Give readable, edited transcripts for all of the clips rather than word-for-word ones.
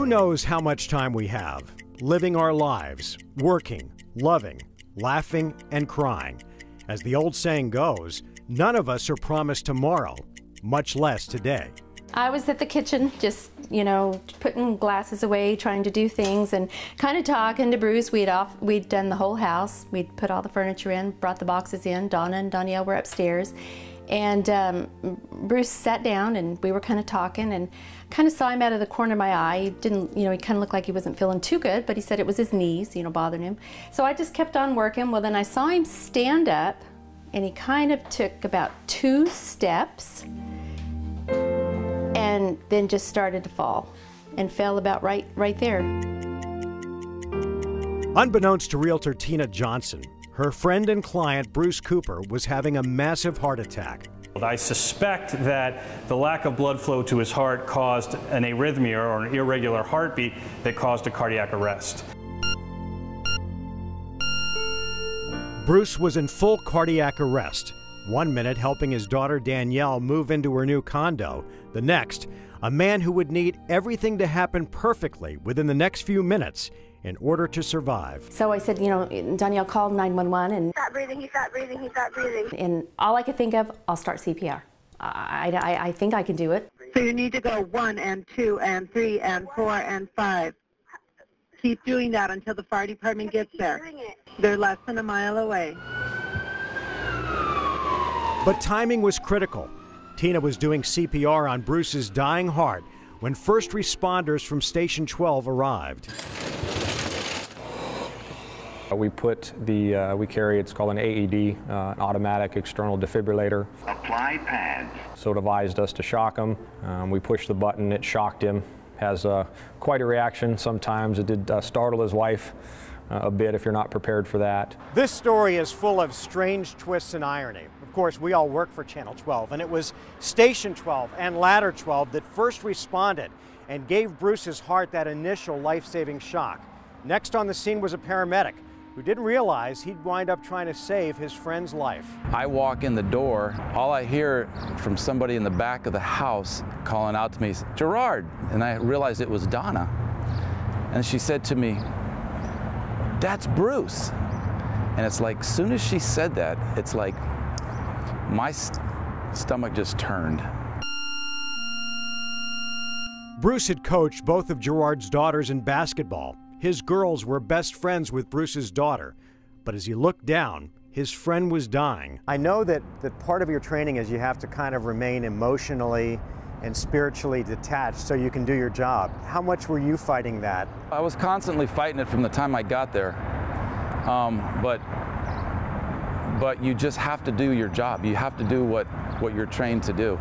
knows how much time we have, living our lives, working, loving, laughing, and crying. As the old saying goes, none of us are promised tomorrow, much less today. I was at the kitchen, just, putting glasses away, trying to do things, and kind of talking to Bruce. We'd done the whole house. We'd put all the furniture in, brought the boxes in. Donna and Danielle were upstairs. And Bruce sat down, and we were kind of talking, and kind of saw him out of the corner of my eye. He didn't, he kind of looked like he wasn't feeling too good, but he said it was his knees, bothering him. So I just kept on working. Well, then I saw him stand up, and he kind of took about 2 steps, and then just started to fall, and fell about right there. Unbeknownst to realtor Tina Johnson, her friend and client Bruce Cooper was having a massive heart attack. I suspect that the lack of blood flow to his heart caused an arrhythmia or an irregular heartbeat that caused a cardiac arrest. Bruce was in full cardiac arrest. 1 minute helping his daughter Danielle move into her new condo. The next, a man who would need everything to happen perfectly within the next few minutes in order to survive. So I said, Danielle called 911 and... He's not breathing, he's not breathing, he's not breathing. And all I could think of, I'll start CPR. I think I can do it. So you need to go 1 and 2 and 3 and 4 and 5. Keep doing that until the fire department gets there. They're less than a mile away. But timing was critical. Tina was doing CPR on Bruce's dying heart when first responders from Station 12 arrived. We put we carry, it's called an AED, an automatic external defibrillator. Apply pads. So it advised us to shock him. We pushed the button, it shocked him. Has quite a reaction sometimes. It did startle his wife a bit if you're not prepared for that. This story is full of strange twists and irony. Of course, we all work for Channel 12, and it was Station 12 and Ladder 12 that first responded and gave Bruce's heart that initial life-saving shock. Next on the scene was a paramedic who didn't realize he'd wind up trying to save his friend's life. I walk in the door, all I hear from somebody in the back of the house calling out to me is, "Gerard," and I realized it was Donna. And she said to me, "That's Bruce." And it's like, as soon as she said that, it's like my stomach just turned. Bruce had coached both of Gerard's daughters in basketball. His girls were best friends with Bruce's daughter. But as he looked down, his friend was dying. I know that part of your training is you have to kind of remain emotionally and spiritually detached so you can do your job. How much were you fighting that? I was constantly fighting it from the time I got there. But you just have to do your job. You have to do what you're trained to do.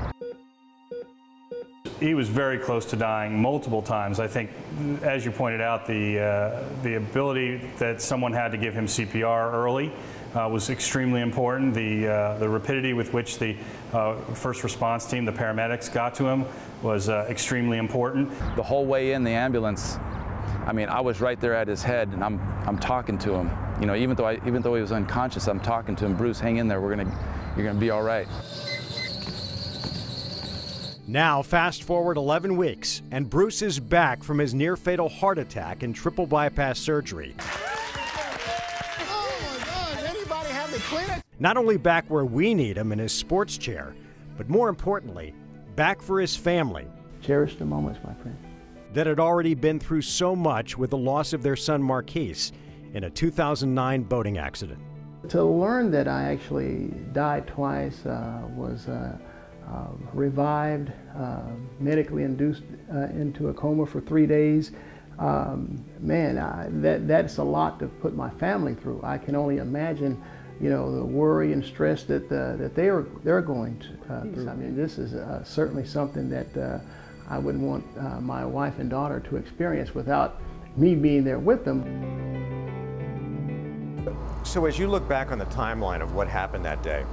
He was very close to dying multiple times. I think, as you pointed out, the ability that someone had to give him CPR early was extremely important. The rapidity with which the first response team, the paramedics, got to him was extremely important. The whole way in the ambulance, I mean, I was right there at his head, and I'm talking to him. Even though he was unconscious, I'm talking to him. "Bruce, hang in there. You're gonna be all right." Now, fast forward 11 weeks, and Bruce is back from his near-fatal heart attack and triple bypass surgery. Oh my God, anybody have the clinic? Not only back where we need him in his sports chair, but more importantly, back for his family. Cherish the moments, my friend. That had already been through so much with the loss of their son Marquise in a 2009 boating accident. To learn that I actually died twice, was revived, medically induced into a coma for 3 days. That's a lot to put my family through. I can only imagine, the worry and stress that they're going through. I mean, this is certainly something that I wouldn't want my wife and daughter to experience without me being there with them. So as you look back on the timeline of what happened that day,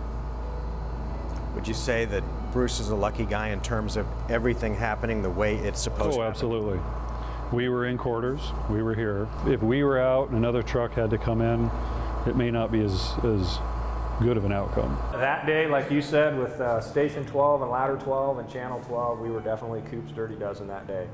would you say that Bruce is a lucky guy in terms of everything happening the way it's supposed to happen? Oh, absolutely. We were in quarters. We were here. If we were out and another truck had to come in, it may not be as good of an outcome. That day, like you said, with Station 12 and Ladder 12 and Channel 12, we were definitely Coop's Dirty Dozen that day.